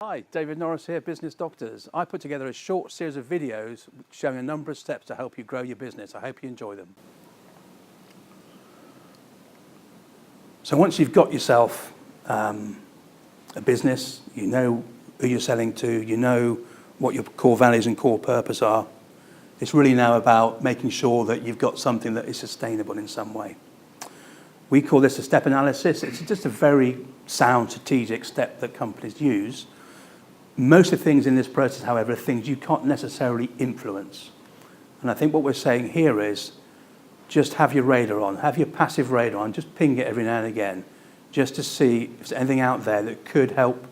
Hi, David Norris here, Business Doctors. I put together a short series of videos showing a number of steps to help you grow your business. I hope you enjoy them. So once you've got yourself a business, you know who you're selling to, you know what your core values and core purpose are, it's really now about making sure that you've got something that is sustainable in some way. We call this a step analysis. It's just a very sound strategic step that companies use. Most of the things in this process, however, are things you can't necessarily influence. And I think what we're saying here is just have your radar on, have your passive radar on, just ping it every now and again, just to see if there's anything out there that could help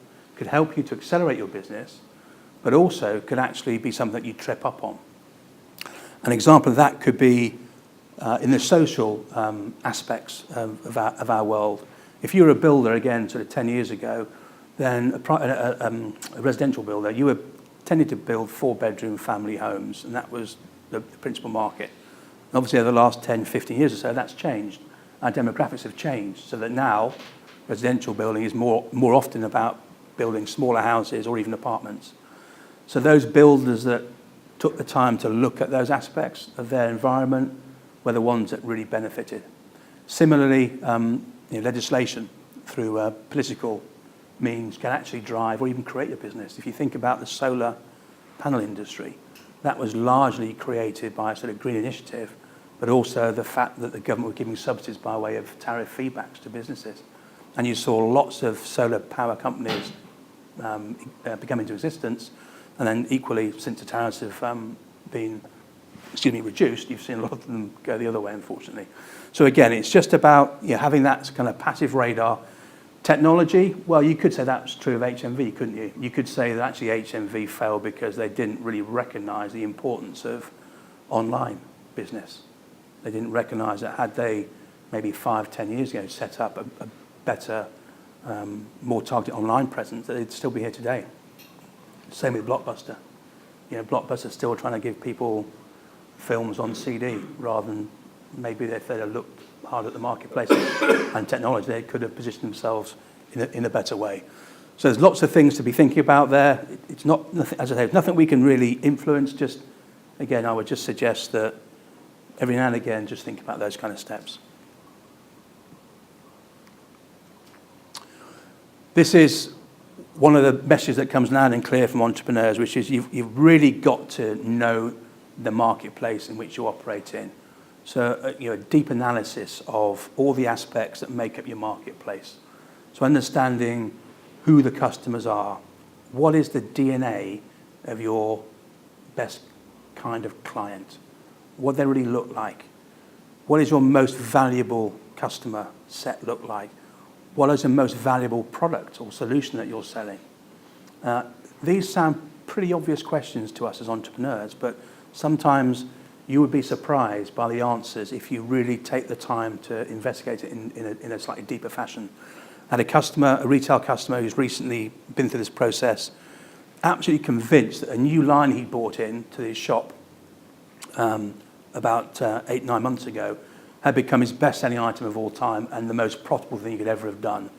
you to accelerate your business, but also could actually be something that you trip up on. An example of that could be in the social aspects of our world. If you were a builder, again, sort of 10 years ago, then a residential builder, you were tended to build 4-bedroom family homes, and that was the principal market. And obviously, over the last 10, 15 years or so, that's changed. Our demographics have changed, so that now residential building is more often about building smaller houses or even apartments. So those builders that took the time to look at those aspects of their environment were the ones that really benefited. Similarly, legislation through political means can actually drive or even create a business. If you think about the solar panel industry, that was largely created by a sort of green initiative, but also the fact that the government was giving subsidies by way of tariff feedbacks to businesses. And you saw lots of solar power companies become into existence, and then equally, since the tariffs have been reduced, you've seen a lot of them go the other way, unfortunately. So again, it's just about having that kind of passive radar. Technology, well, you could say that's true of HMV, couldn't you? You could say that actually HMV failed because they didn't really recognize the importance of online business. They didn't recognize that had they maybe 5, 10 years ago set up a better, more targeted online presence, that they'd still be here today. Same with Blockbuster. Blockbuster's still trying to give people films on CD rather than maybe if they'd have looked hard at the marketplace and technology, they could have positioned themselves in a better way. So there's lots of things to be thinking about there. It's not, as I say, nothing we can really influence. Just, again, I would just suggest that every now and again, just think about those kind of steps. This is one of the messages that comes loud and clear from entrepreneurs, which is you've really got to know the marketplace in which you operate in. So, a deep analysis of all the aspects that make up your marketplace. So understanding who the customers are, what is the DNA of your best kind of client, what they really look like, what is your most valuable customer set look like, what is the most valuable product or solution that you're selling. These sound pretty obvious questions to us as entrepreneurs, but sometimes you would be surprised by the answers if you really take the time to investigate it in a slightly deeper fashion. I had a retail customer who's recently been through this process, absolutely convinced that a new line he bought in to his shop about 8, 9 months ago had become his best-selling item of all time and the most profitable thing he could ever have done.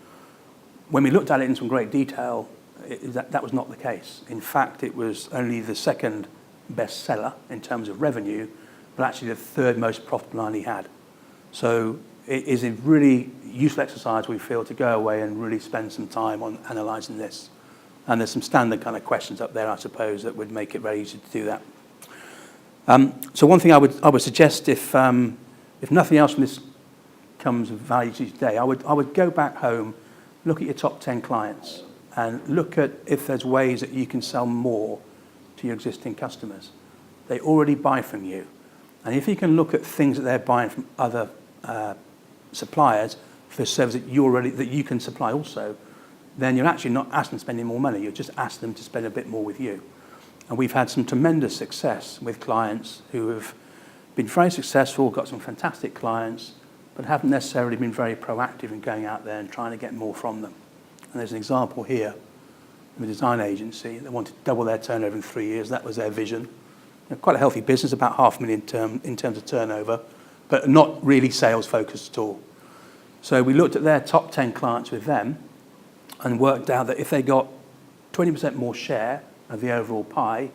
When we looked at it in some great detail, that was not the case. In fact, it was only the second bestseller in terms of revenue, but actually the third most profitable line he had. So it is a really useful exercise, we feel, to go away and really spend some time on analysing this. And there's some standard kind of questions up there, I suppose, that would make it very easy to do that. So one thing I would suggest, if nothing else from this comes of value to you today, I would go back home, look at your top 10 clients, and look at if there's ways that you can sell more to your existing customers. They already buy from you. And if you can look at things that they're buying from other suppliers for services that you can supply also, then you're actually not asking them to spend any more money. You're just asking them to spend a bit more with you. And we've had some tremendous success with clients who have been very successful, got some fantastic clients, but haven't necessarily been very proactive in going out there and trying to get more from them. And there's an example here of a design agency that wanted to double their turnover in 3 years. That was their vision. Quite a healthy business, about $500,000 in terms of turnover, but not really sales focused at all. So we looked at their top 10 clients with them and worked out that if they got 20% more share of the overall pie,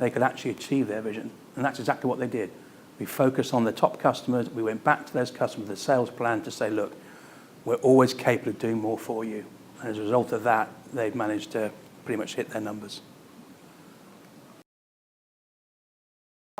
they could actually achieve their vision. And that's exactly what they did. We focused on the top customers. We went back to those customers with a sales plan to say, look, we're always capable of doing more for you. And as a result of that, they've managed to pretty much hit their numbers.